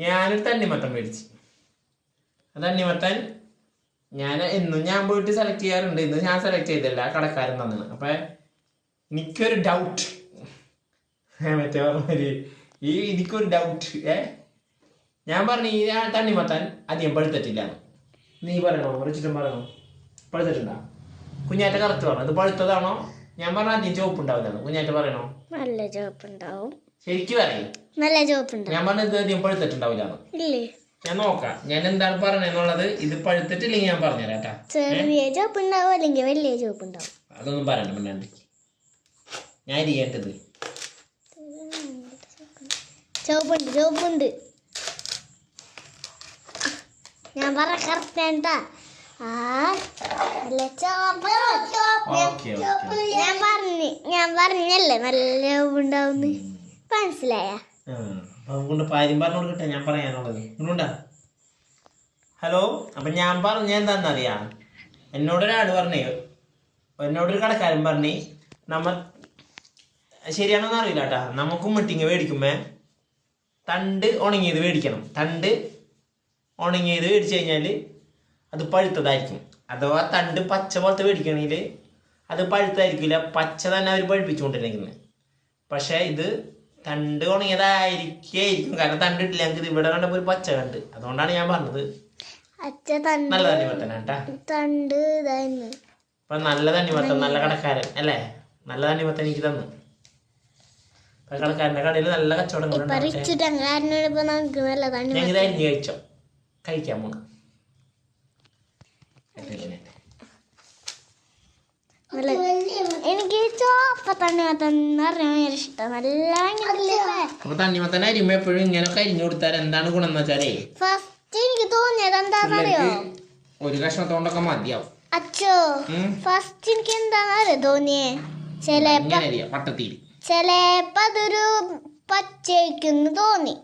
ഞാനൊരു തണ്ണിമത്തൻ മേടിച്ചു. തണ്ണിമത്തൻ എന്നും ഞാൻ പോയിട്ട് സെലക്ട് ചെയ്യാറുണ്ട്. ഇന്ന് ഞാൻ സെലക്ട് ചെയ്തില്ല, കടക്കാരൻ തന്നാണ്. അപ്പൊ എനിക്കൊരു ഡൗട്ട്, മറ്റേ പറഞ്ഞ എനിക്കൊരു ഡൗട്ട്. ഞാൻ പറഞ്ഞു ഈ തണ്ണിമത്തൻ അധികം പഴുത്തിട്ടില്ല. നീ പറയണോ, റിച്ചിട്ടും പറയണോ? പഴുത്തിട്ടുണ്ടോ? കുഞ്ഞാറ്റ കറക്റ്റ് പറഞ്ഞു. ഇത് പഴുത്തതാണോ? ഞാൻ പറഞ്ഞ അധികം ചുവപ്പ് ഉണ്ടാവില്ല. കുഞ്ഞാറ്റ പറയണോ? നല്ല ചുവപ്പുണ്ടാവും. ശരിക്കും പറയും. നല്ല ചുവപ്പുണ്ടാവും. ഞാൻ പറഞ്ഞത് ഇത് അധികം പഴുത്തിട്ടുണ്ടാവില്ല. ഞാൻ നോക്കാം ഞാൻ എന്താണ് പറയണെന്നുള്ളത്. ഇത് പഴുത്തിട്ടില്ലെങ്കിൽ ഞാൻ പറഞ്ഞുതരാം കേട്ടാ. ചെറിയ ചുവപ്പുണ്ടാവും അല്ലെങ്കിൽ വലിയ ചുവപ്പുണ്ടാവും. അതൊന്നും പറയണ്ട മുന്നാണ്ട്. ഞാൻ ഇരിക്കേണ്ടത് ചുവപ്പുണ്ട്. ഞാൻ പറ കറക്റ്റാ. ഞാൻ പറഞ്ഞല്ലേ നല്ല ചുവപ്പുണ്ടാവുന്ന്. മനസ്സിലായ? പാര്യം പറഞ്ഞു കൊടുക്കട്ടെ ഞാൻ പറയാനുള്ളത്. ഇങ്ങോട്ടാ. ഹലോ. അപ്പൊ ഞാൻ പറഞ്ഞ എന്താന്നറിയാം, എന്നോടൊരാട് പറഞ്ഞേ, എന്നോടൊരു കടക്കാരൻ പറഞ്ഞേ, ശരിയാണോന്ന് അറിയില്ല കേട്ടാ, നമുക്കും മിട്ടിങ് മേടിക്കുമ്പോ തണ്ട് ഉണങ്ങിയത് മേടിക്കണം. തണ്ട് ഉണങ്ങിയത് മേടിച്ചു കഴിഞ്ഞാൽ അത് പഴുത്തതായിരിക്കും. അഥവാ തണ്ട് പച്ച പോലത്തെ മേടിക്കണമെങ്കിൽ അത് പഴുത്തായിരിക്കില്ല, പച്ച തന്നെ അവർ പഴുപ്പിച്ചുകൊണ്ടിരിക്കുന്നത്. പക്ഷെ ഇത് തണ്ട് ഉണങ്ങിയതായിരിക്കും. കാരണം തണ്ട് ഇട്ടില്ല, ഞങ്ങൾക്ക് ഇവിടെ കണ്ടപ്പോൾ ഒരു പച്ച കണ്ട്. അതുകൊണ്ടാണ് ഞാൻ പറഞ്ഞത് നല്ല തണ്ണിമത്തനാ കേട്ടാ. അപ്പൊ നല്ല തണ്ണിമത്തൻ, നല്ല കടക്കാരൻ അല്ലേ, നല്ല തണ്ണിമത്തൻ എനിക്ക് തന്നു. കടക്കാരന്റെ കടയിൽ നല്ല കച്ചവടം. ഞങ്ങൾ അരിഞ്ഞ് കഴിക്കാൻ പോണു. എനിക്ക് ചോപ്പ തണ്ണിമത്തൻ ഇഷ്ടം. അപ്പൊ തണ്ണിമത്തൻ അരിയുമ്പോ എപ്പോഴും ഇങ്ങനെയൊക്കെ അരിഞ്ഞു കൊടുത്താൽ എന്താണ് ഗുണം എന്ന് വെച്ചാലേ, ഫസ്റ്റ് എനിക്ക് തോന്നിയത് എന്താണെന്നറിയോ, ഒരു കഷ്ണത്തോണ്ടൊക്കെ മതിയാവും. അച്ഛോ ഫസ്റ്റ് എനിക്ക് എന്താണെന്നറിയോ തോന്നിയേ, ചിലപ്പോ അതൊരു പച്ചയ്ക്കുന്നു തോന്നി.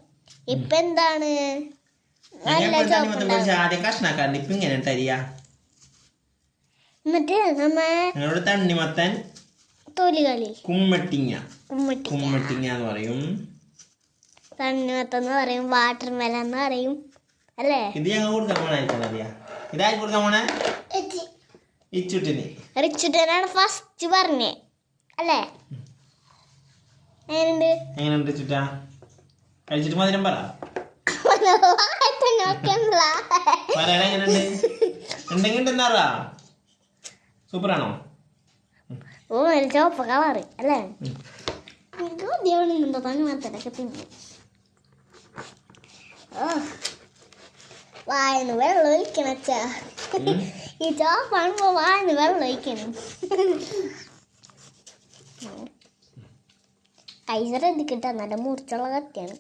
ഇപ്പൊ എന്താണ് കഷ്ണക്കാരൻ ഇപ്പൊ ഇങ്ങനെ തരിക. എന്നിട്ട് ഞങ്ങളുടെ തണ്ണിമത്തൻ തൊലികളി കുമ്മട്ടിങ്ങ എന്ന് പറയും, തണ്ണിമത്തൻ എന്ന് പറയും, വാട്ടർ മെലൻ എന്ന് പറയും അല്ലേ. ഇത് ഞങ്ങൾ കൊടുക്കാൻ പോണ, ഇതായി കൊടുക്കാൻ പോണേ റിച്ചുട്ടനാണ് ഫസ്റ്റ് പറഞ്ഞേ അല്ലേ. എങ്ങനെയുണ്ട് ചുറ്റാ? കഴിച്ചിട്ട് മധുരം പറ. ഉണ്ടെങ്കിണ്ടെന്നാറാ സൂപ്പറാണോ? ഓ ചോപ്പ കളറ് അല്ലേ. തണ്ണിമത്തനൊക്കെ തിന്നു. വായന്ന് വെള്ളം ഒഴിക്കണം അച്ഛാ. ഈ ചോപ്പാണുമ്പോ വായന്ന് വെള്ളം ഒഴിക്കണം. കൈ ശ്രദ്ധിക്കട്ടെ, നല്ല മൂർച്ചുള്ള കത്തിയാണ്.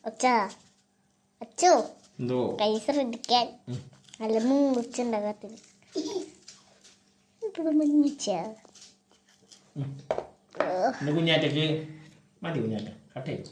അച്ചോ കൈ ശ്രദ്ധിക്കാൻ, നല്ല മൂർച്ചുണ്ട കത്തിന്. കുഞ്ഞാറ്റക്ക് മതി, കുഞ്ഞാറ്റ കട്ട് ചെയ്തു.